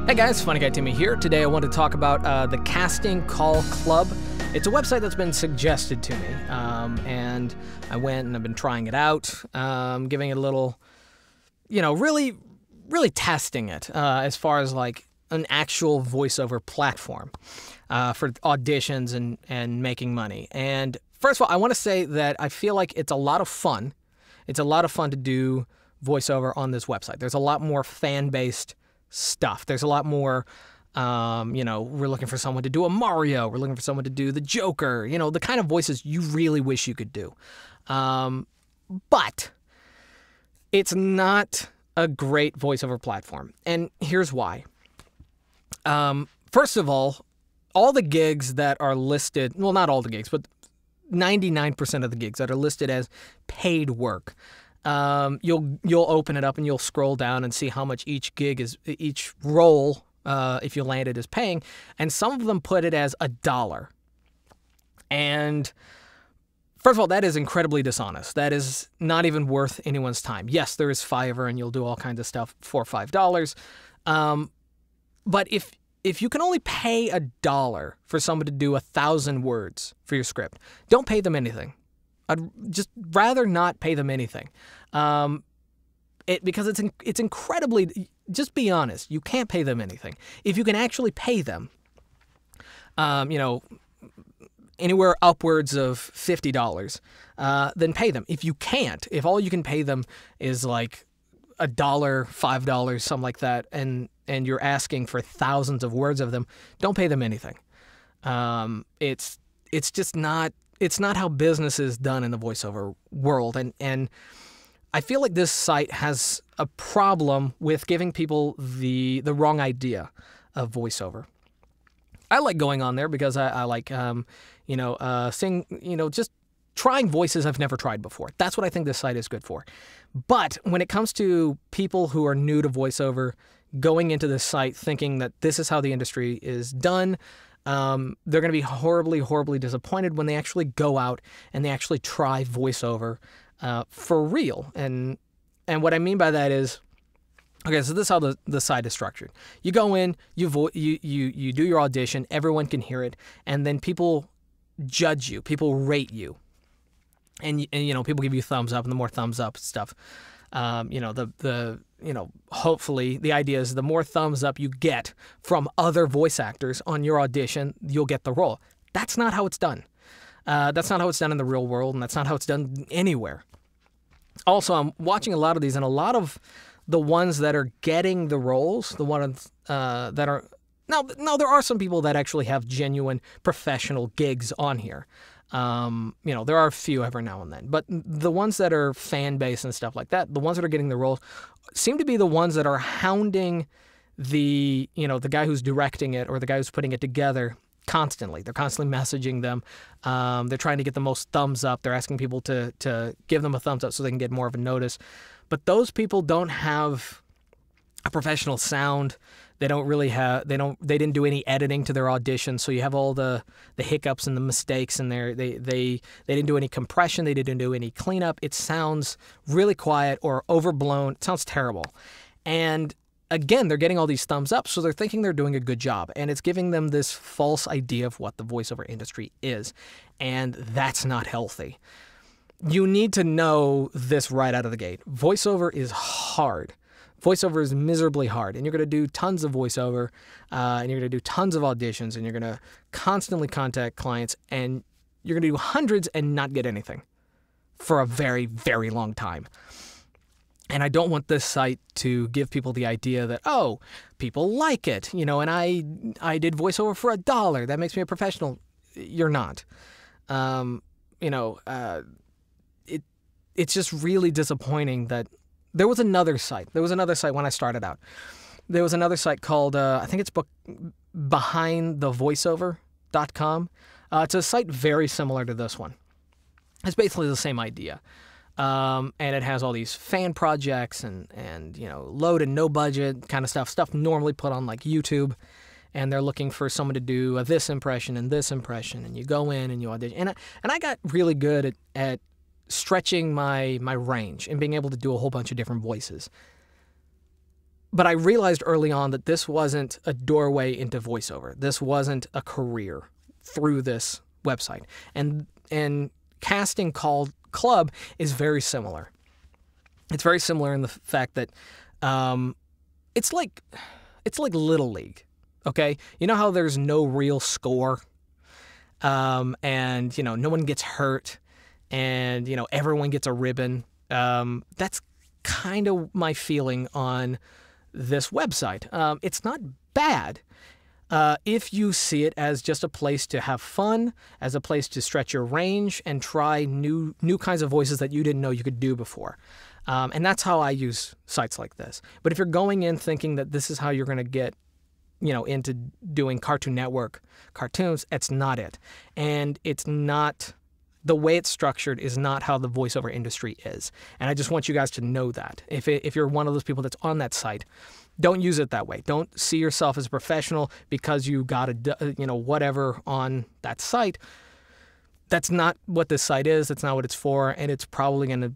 Hey guys, FunnyGuyTimmy here. Today I want to talk about the Castingcall.club. It's a website that's been suggested to me, and I went and I've been trying it out, giving it a little, really testing it as far as like an actual voiceover platform for auditions and making money. And first of all, I want to say that I feel like it's a lot of fun. It's a lot of fun to do voiceover on this website. There's a lot more fan-based stuff. There's a lot more, we're looking for someone to do a Mario. We're looking for someone to do the Joker. The kind of voices you really wish you could do. But it's not a great voiceover platform. And here's why. First of all the gigs that are listed, well, not all the gigs, but 99% of the gigs that are listed as paid work, you'll open it up and you'll scroll down and see how much each role, if you land it, is paying. And some of them put it as $1. And first of all, that is incredibly dishonest. That is not even worth anyone's time. Yes, there is Fiverr and you'll do all kinds of stuff for $5. But if you can only pay $1 for someone to do 1,000 words for your script, don't pay them anything. I'd just rather not pay them anything. Because it's incredibly, just be honest, you can't pay them anything. If you can actually pay them, anywhere upwards of $50, then pay them. If you can't, if all you can pay them is like $1, $5, something like that, and you're asking for thousands of words of them, don't pay them anything. It's just not. It's not how business is done in the voiceover world. And I feel like this site has a problem with giving people the wrong idea of voiceover. I like going on there because I like, just trying voices I've never tried before. That's what I think this site is good for. But when it comes to people who are new to voiceover, going into this site thinking that this is how the industry is done, they're going to be horribly, horribly disappointed when they actually go out and they actually try voiceover for real. And what I mean by that is, okay, so this is how the site is structured. You go in, you do your audition, everyone can hear it, and then people judge you, people rate you, and people give you thumbs up, and the more thumbs up stuff, hopefully the idea is the more thumbs up you get from other voice actors on your audition, you'll get the role. That's not how it's done. That's not how it's done in the real world, and that's not how it's done anywhere. Also, I'm watching a lot of these, and a lot of the ones that are getting the roles, the ones that are... Now, there are some people that actually have genuine professional gigs on here. There are a few every now and then, but the ones that are fan-based and stuff like that, the ones that are getting the roles, seem to be the ones that are hounding the guy who's directing it or the guy who's putting it together constantly. They're constantly messaging them. They're trying to get the most thumbs up. They're asking people to give them a thumbs up so they can get more of a notice. But those people don't have a professional sound. They don't really have, they didn't do any editing to their audition, so you have all the hiccups and the mistakes in there. They didn't do any compression, they didn't do any cleanup. It sounds really quiet or overblown. It sounds terrible. And again, they're getting all these thumbs up, so they're thinking they're doing a good job, and it's giving them this false idea of what the voiceover industry is, and that's not healthy. You need to know this right out of the gate. Voiceover is hard. Voiceover is miserably hard, and you're going to do tons of voiceover, and you're going to do tons of auditions, and you're going to constantly contact clients, and you're going to do hundreds and not get anything for a very, very long time. And I don't want this site to give people the idea that, oh, people like it, and I did voiceover for $1. That makes me a professional. You're not. It's just really disappointing that there was another site. There was another site when I started out. There was another site called, I think it's BehindTheVoiceover.com. It's a site very similar to this one. It's basically the same idea. And it has all these fan projects and low to no budget kind of stuff normally put on like YouTube. And they're looking for someone to do this impression and this impression. And you go in and you audition. And I got really good at stretching my range and being able to do a whole bunch of different voices. But I realized early on that this wasn't a doorway into voiceover. This wasn't a career through this website. And Castingcall.club is very similar. It's very similar in the fact that it's like Little League, okay? You know how there's no real score, and no one gets hurt, and everyone gets a ribbon. That's kind of my feeling on this website. It's not bad if you see it as just a place to have fun, as a place to stretch your range and try new kinds of voices that you didn't know you could do before. And that's how I use sites like this. But if you're going in thinking that this is how you're going to get into doing Cartoon Network cartoons, it's not it. And it's not, the way it's structured is not how the voiceover industry is. And I just want you guys to know that. If you're one of those people that's on that site, don't use it that way. Don't see yourself as a professional because you got whatever on that site. That's not what this site is. That's not what it's for. And it's probably going to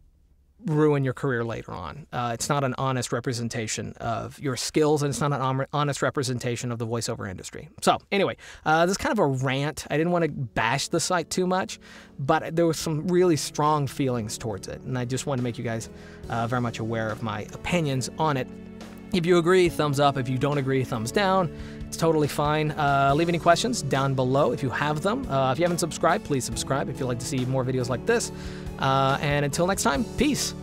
ruin your career later on. It's not an honest representation of your skills, and it's not an honest representation of the voiceover industry. So anyway, this is kind of a rant. I didn't want to bash the site too much, but there was some really strong feelings towards it, and I just want to make you guys very much aware of my opinions on it. If you agree, thumbs up. If you don't agree, thumbs down. It's totally fine. Leave any questions down below if you have them. If you haven't subscribed, please subscribe if you'd like to see more videos like this. And until next time, peace.